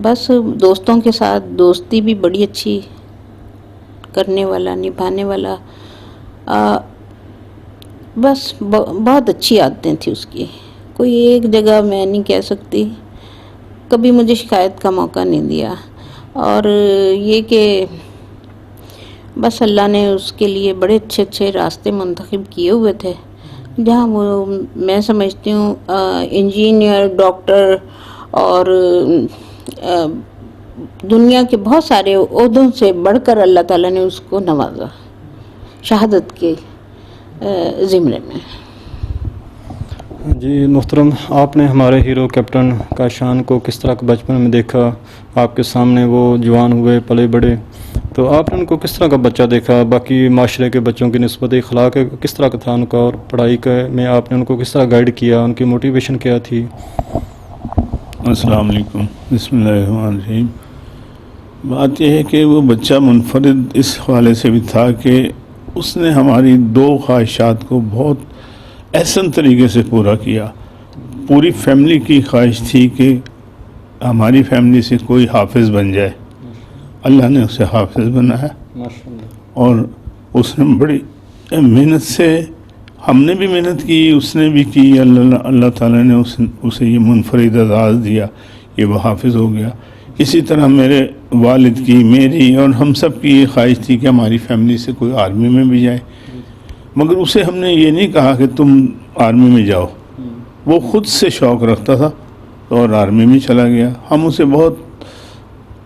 بس دوستوں کے ساتھ دوستی بھی بڑی اچھی کرنے والا، نبھانے والا، بس بہت اچھی عادتیں تھیں اس کی. کوئی ایک جگہ میں نہیں کہہ سکتی، کبھی مجھے شکایت کا موقع نہیں دیا. اور یہ کہ بس اللہ نے اس کے لیے بڑے اچھے اچھے راستے منتخب کیے ہوئے تھے، جہاں وہ میں سمجھتی ہوں انجینئر، ڈاکٹر اور دنیا کے بہت سارے عہدوں سے بڑھ کر اللہ تعالیٰ نے اس کو نوازا شہادت کے زمرے میں. جی محترم، آپ نے ہمارے ہیرو کیپٹن کاشان کو کس طرح بچپن میں دیکھا، آپ کے سامنے وہ جوان ہوئے، پلے بڑھے، تو آپ نے ان کو کس طرح کا بچہ دیکھا؟ باقی معاشرے کے بچوں کی نسبت اخلاق کس طرح کا تھا ان کا، اور پڑھائی میں آپ نے ان کو کس طرح گائیڈ کیا، ان کی موٹیویشن کیا تھی؟ السلام علیکم، بسم اللہ الرحمن الرحیم. بات یہ ہے کہ وہ بچہ منفرد اس حوالے سے بھی تھا کہ اس نے ہماری دو خواہشات کو بہت احسن طریقے سے پورا کیا. پوری فیملی کی خواہش تھی کہ ہماری فیملی سے کوئی حافظ بن جائے. اللہ نے اسے حافظ بنایا، اور اس نے بڑی محنت سے، ہم نے بھی محنت کی، اس نے بھی کی. اللہ تعالیٰ نے اسے یہ منفرد اعزاز دیا کہ وہ حافظ ہو گیا. اسی طرح میرے والد کی، میری اور ہم سب کی یہ خواہش تھی کہ ہماری فیملی سے کوئی آرمی میں بھی جائے، مگر اسے ہم نے یہ نہیں کہا کہ تم آرمی میں جاؤ. وہ خود سے شوق رکھتا تھا اور آرمی میں چلا گیا. ہم اسے بہت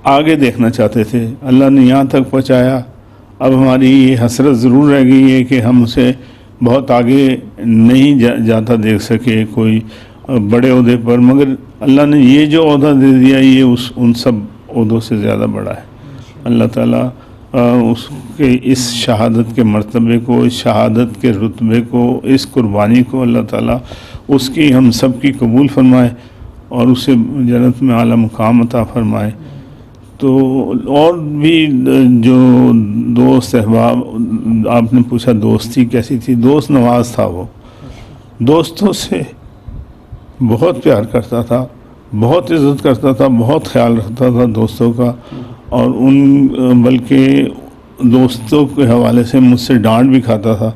آگے دیکھنا چاہتے تھے، اللہ نے یہاں تک پہنچایا. اب ہماری یہ حسرت ضرور رہ گئی ہے کہ ہم اسے بہت آگے نہیں جاتا دیکھ سکے کوئی بڑے عہدے پر، مگر اللہ نے یہ جو عہدہ دے دیا یہ ان سب عہدوں سے زیادہ بڑا ہے. اللہ تعالیٰ اس کے اس شہادت کے مرتبے کو، اس شہادت کے رتبے کو، اس قربانی کو اللہ تعالیٰ اس کی ہم سب کی قبول فرمائے اور اسے جنت میں اعلیٰ مقام عطا فرمائے. تو اور بھی جو دوست احباب، آپ نے پوچھا دوستی کیسی تھی، دوست نواز تھا. وہ دوستوں سے بہت پیار کرتا تھا، بہت عزت کرتا تھا، بہت خیال رکھتا تھا دوستوں کا. اور بلکہ دوستوں کے حوالے سے مجھ سے ڈانٹ بھی کھاتا تھا.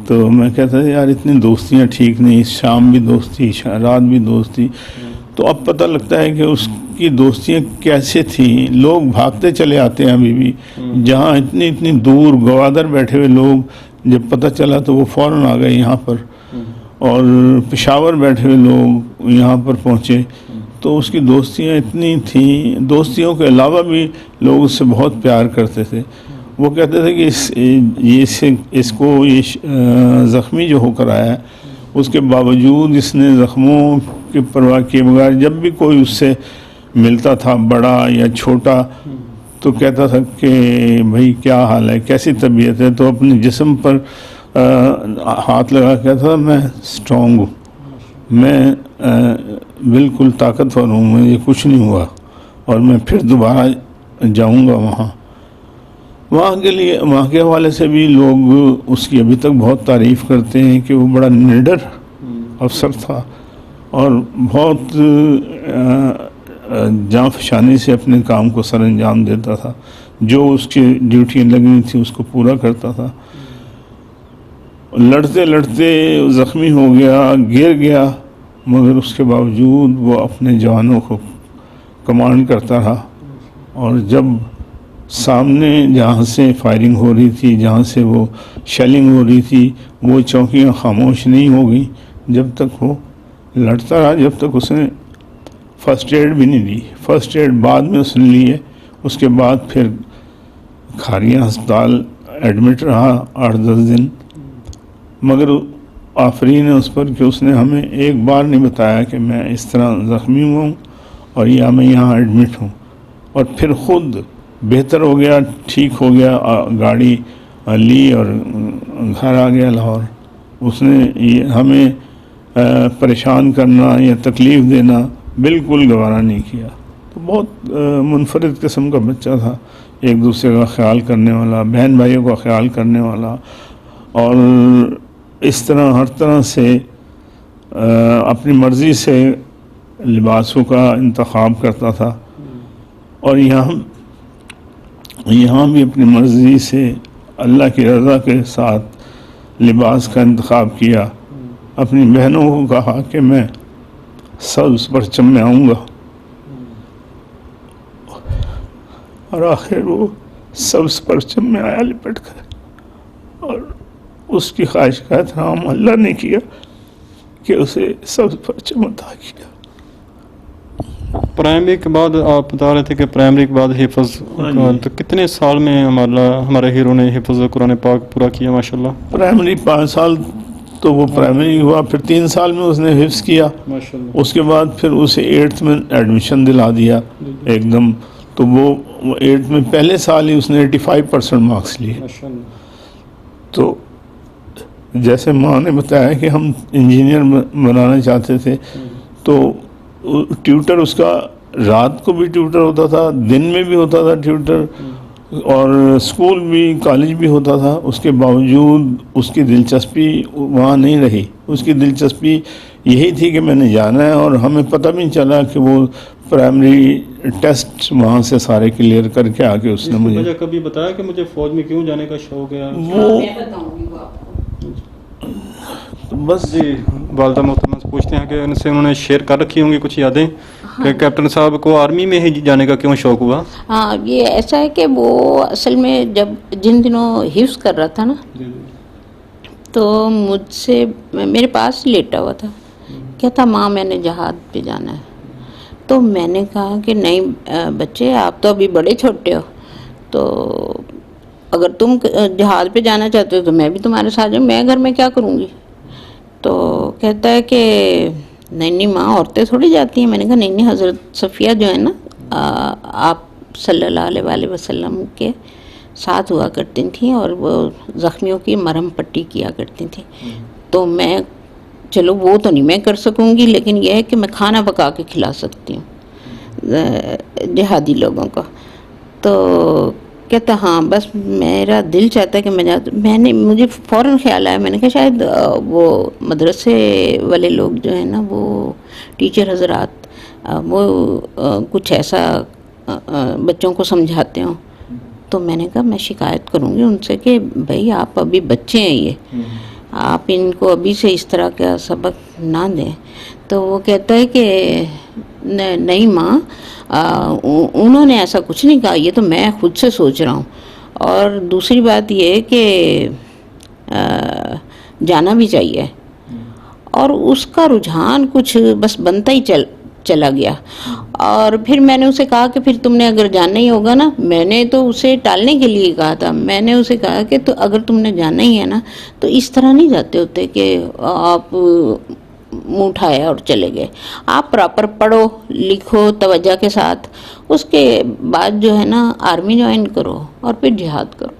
تو میں کہتا تھا یار اتنی دوستیاں ٹھیک نہیں، شام بھی دوستی، رات بھی دوستی. تو اب پتہ لگتا ہے کہ اس کی دوستیاں کیسے تھیں. لوگ بھاگتے چلے آتے ہیں ابھی بھی، جہاں اتنی دور گوادر بیٹھے ہوئے لوگ جب پتہ چلا تو وہ فوراً آ گئے یہاں پر، اور پشاور بیٹھے ہوئے لوگ یہاں پر پہنچے. تو اس کی دوستیاں اتنی تھیں. دوستیوں کے علاوہ بھی لوگ اس سے بہت پیار کرتے تھے. وہ کہتے تھے کہ اس کو یہ زخمی جو ہو کر آیا ہے، اس کے باوجود اس نے زخموں کی پرواہ کیے بغیر جب بھی کوئی اس سے ملتا تھا، بڑا یا چھوٹا، تو کہتا تھا کہ بھائی کیا حال ہے، کیسی طبیعت ہے. تو اپنے جسم پر ہاتھ لگا کے کہتا تھا میں اسٹرانگ ہوں، میں بالکل طاقتور ہوں، مجھے کچھ نہیں ہوا، اور میں پھر دوبارہ جاؤں گا وہاں کے حوالے سے بھی لوگ اس کی ابھی تک بہت تعریف کرتے ہیں کہ وہ بڑا نڈر افسر تھا اور بہت جاں فشانی سے اپنے کام کو سر انجام دیتا تھا. جو اس کی ڈیوٹیاں لگنی تھی اس کو پورا کرتا تھا. لڑتے لڑتے زخمی ہو گیا، گر گیا، مگر اس کے باوجود وہ اپنے جوانوں کو کمانڈ کرتا رہا. اور جب سامنے جہاں سے فائرنگ ہو رہی تھی، جہاں سے وہ شیلنگ ہو رہی تھی، وہ چوکیاں خاموش نہیں ہو گئی جب تک وہ لڑتا رہا، جب تک اس نے فرسٹ ایڈ بھی نہیں لی. فرسٹ ایڈ بعد میں اس نے لی ہے. اس کے بعد پھر کھاریاں ہسپتال ایڈمٹ رہا 8-10 دن، مگر آفرین ہے اس پر کہ اس نے ہمیں ایک بار نہیں بتایا کہ میں اس طرح زخمی ہوں اور یا میں یہاں ایڈمٹ ہوں. اور پھر خود بہتر ہو گیا، ٹھیک ہو گیا، گاڑی لی اور گھر آ گیا لاہور. اس نے ہمیں پریشان کرنا یا تکلیف دینا بالکل گوارا نہیں کیا. تو بہت منفرد قسم کا بچہ تھا، ایک دوسرے کا خیال کرنے والا، بہن بھائیوں کا خیال کرنے والا، اور اس طرح ہر طرح سے اپنی مرضی سے لباسوں کا انتخاب کرتا تھا. اور یہاں بھی اپنی مرضی سے اللہ کی رضا کے ساتھ لباس کا انتخاب کیا. اپنی بہنوں کو کہا کہ میں سبز پرچم میں آؤں گا، اور آخر وہ سبز پرچم میں آیا لپٹ کر، اور اس کی خواہش کا احترام اللہ نے کیا کہ اسے سبز پرچم عطا کیا. پرائمری کے بعد آپ بتا رہے تھے کہ پرائمری کے بعد حفظ قرآن، تو کتنے سال میں ہمارے ہیرو نے حفظ قرآن پاک پورا کیا ماشاءاللہ؟ پرائمری 5 سال تو وہ پرائمری ہوا، پھر 3 سال میں اس نے حفظ کیا. ماشاءاللہ. اس کے بعد پھر اسے 8th میں ایڈمیشن دلا دیا ایک دم. تو وہ 8th میں پہلے سال ہی اس نے 85% مارکس لیے. ماشاءاللہ. تو جیسے ماں نے بتایا کہ ہم انجینئر بنانا چاہتے تھے، تو ٹیوٹر اس کا رات کو بھی ٹیوٹر ہوتا تھا، دن میں بھی ہوتا تھا ٹیوٹر، اور اسکول بھی کالج بھی ہوتا تھا. اس کے باوجود اس کی دلچسپی وہاں نہیں رہی. اس کی دلچسپی یہی تھی کہ میں نے جانا ہے، اور ہمیں پتہ بھی نہیں چلا کہ وہ پرائمری ٹیسٹ وہاں سے سارے کلیئر کر کے آ کے اس نے مجھے مجھے کبھی بتایا کہ مجھے فوج میں کیوں جانے کا شوق ہے؟ وہ بس جی والدہ محترمہ سے پوچھتے ہیں کہ ان سے انہوں نے شیئر کر رکھی ہوں گی کچھ یادیں کہ کیپٹن صاحب کو آرمی میں ہی جانے کا کیوں شوق ہوا؟ ہاں، یہ ایسا ہے کہ وہ اصل میں جب جن دنوں حفظ کر رہا تھا نا، تو مجھ سے میرے پاس لیٹا ہوا تھا، کہتا ماں میں نے جہاد پہ جانا ہے. تو میں نے کہا کہ نہیں بچے، آپ تو ابھی بڑے چھوٹے ہو، تو اگر تم جہاد پہ جانا چاہتے ہو تو میں بھی تمہارے ساتھ جاؤں، میں گھر میں کیا کروں گی؟ تو کہتا ہے کہ نہیں ماں، عورتیں تھوڑی جاتی ہیں. میں نے کہا نہیں، حضرت صفیہ جو ہے نا آپ صلی اللہ علیہ وآلہ وسلم کے ساتھ ہوا کرتی تھیں، اور وہ زخمیوں کی مرہم پٹی کیا کرتی تھیں. تو میں چلو وہ تو نہیں میں کر سکوں گی، لیکن یہ ہے کہ میں کھانا پکا کے کھلا سکتی ہوں جہادی لوگوں کو. تو کہتا ہاں بس میرا دل چاہتا ہے کہ میں مجھے فوراً خیال آیا، میں نے کہا شاید وہ مدرسے والے لوگ جو ہیں نا، وہ ٹیچر حضرات، وہ کچھ ایسا بچوں کو سمجھاتے ہوں. تو میں نے کہا میں شکایت کروں گی ان سے کہ بھائی آپ ابھی بچے ہیں، یہ آپ ان کو ابھی سے اس طرح کا سبق نہ دیں. تو وہ کہتا ہے کہ نہیں ماں، انہوں نے ایسا کچھ نہیں کہا، یہ تو میں خود سے سوچ رہا ہوں. اور دوسری بات یہ کہ جانا بھی چاہیے. اور اس کا رجحان کچھ بس بنتا ہی چلا گیا. اور پھر میں نے اسے کہا کہ پھر تم نے اگر جانا ہی ہوگا نا، میں نے تو اسے ٹالنے کے لیے کہا تھا، میں نے اسے کہا کہ تو اگر تم نے جانا ہی ہے نا، تو اس طرح نہیں جاتے ہوتے کہ آپ منہ اٹھایا اور چلے گئے. آپ پراپر پڑھو لکھو توجہ کے ساتھ، اس کے بعد جو ہے نا آرمی جوائن کرو اور پھر جہاد کرو.